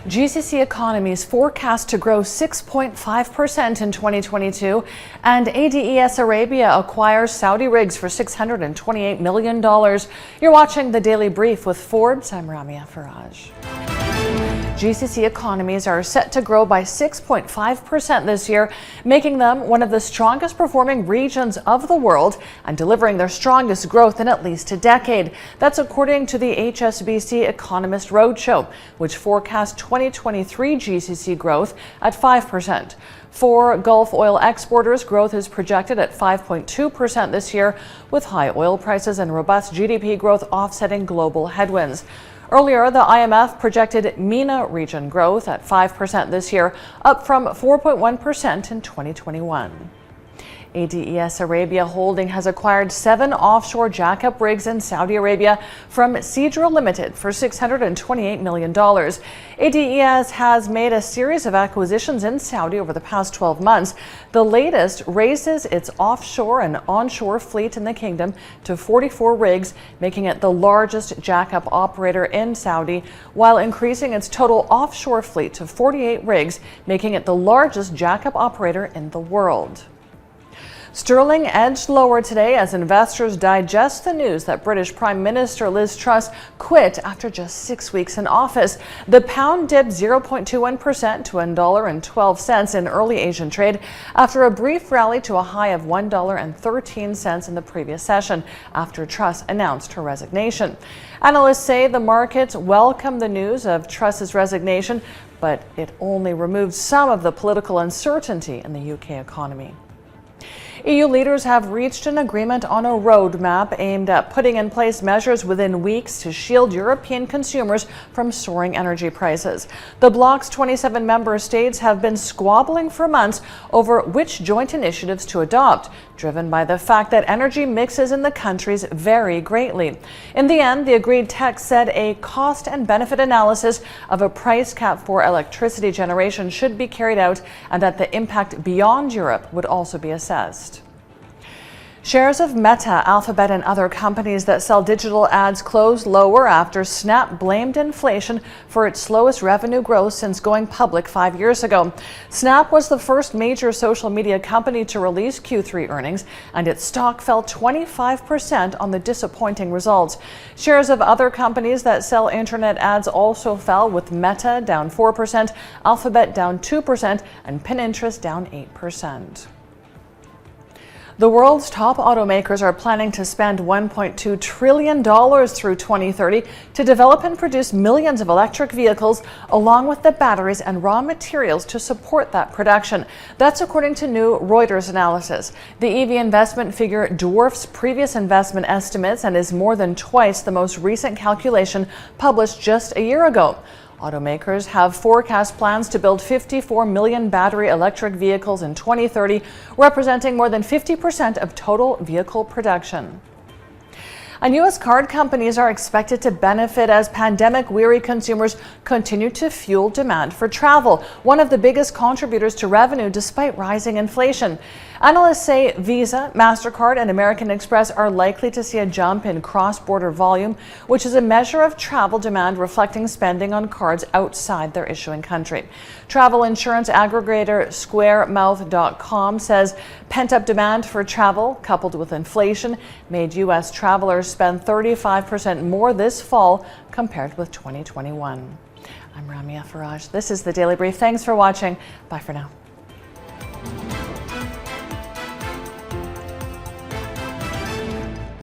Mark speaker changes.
Speaker 1: GCC economies forecast to grow 6.5% in 2022, and Ades Arabia acquires Saudi rigs for $628 million. You're watching the Daily Brief with Forbes. I'm Ramia Faraj. GCC economies are set to grow by 6.5% this year, making them one of the strongest performing regions of the world and delivering their strongest growth in at least a decade. That's according to the HSBC Economist Roadshow, which forecasts 2023 GCC growth at 5%. For Gulf oil exporters, growth is projected at 5.2% this year, with high oil prices and robust GDP growth offsetting global headwinds. Earlier, the IMF projected MENA region growth at 5% this year, up from 4.1% in 2021. Ades Arabia Holding has acquired 7 offshore jackup rigs in Saudi Arabia from Seadrill Limited for $628 million. Ades has made a series of acquisitions in Saudi over the past 12 months. The latest raises its offshore and onshore fleet in the kingdom to 44 rigs, making it the largest jackup operator in Saudi, while increasing its total offshore fleet to 48 rigs, making it the largest jackup operator in the world. Sterling edged lower today as investors digest the news that British Prime Minister Liz Truss quit after just 6 weeks in office. The pound dipped 0.21% to $1.12 in early Asian trade after a brief rally to a high of $1.13 in the previous session after Truss announced her resignation. Analysts say the markets welcome the news of Truss's resignation, but it only removed some of the political uncertainty in the UK economy. EU leaders have reached an agreement on a roadmap aimed at putting in place measures within weeks to shield European consumers from soaring energy prices. The bloc's 27 member states have been squabbling for months over which joint initiatives to adopt, driven by the fact that energy mixes in the countries vary greatly. In the end, the agreed text said a cost and benefit analysis of a price cap for electricity generation should be carried out and that the impact beyond Europe would also be assessed. Shares of Meta, Alphabet, and other companies that sell digital ads closed lower after Snap blamed inflation for its slowest revenue growth since going public 5 years ago. Snap was the first major social media company to release Q3 earnings, and its stock fell 25% on the disappointing results. Shares of other companies that sell internet ads also fell, with Meta down 4%, Alphabet down 2%, and Pinterest down 8%. The world's top automakers are planning to spend $1.2 trillion through 2030 to develop and produce millions of electric vehicles, along with the batteries and raw materials to support that production. That's according to new Reuters analysis. The EV investment figure dwarfs previous investment estimates and is more than twice the most recent calculation published just a year ago. Automakers have forecast plans to build 54 million battery electric vehicles in 2030, representing more than 50% of total vehicle production. And U.S. card companies are expected to benefit as pandemic-weary consumers continue to fuel demand for travel, one of the biggest contributors to revenue despite rising inflation. Analysts say Visa, MasterCard, and American Express are likely to see a jump in cross-border volume, which is a measure of travel demand reflecting spending on cards outside their issuing country. Travel insurance aggregator SquareMouth.com says pent-up demand for travel, coupled with inflation, made U.S. travelers spend 35% more this fall compared with 2021. I'm Ramia Faraj. This is the Daily Brief. Thanks for watching. Bye for now.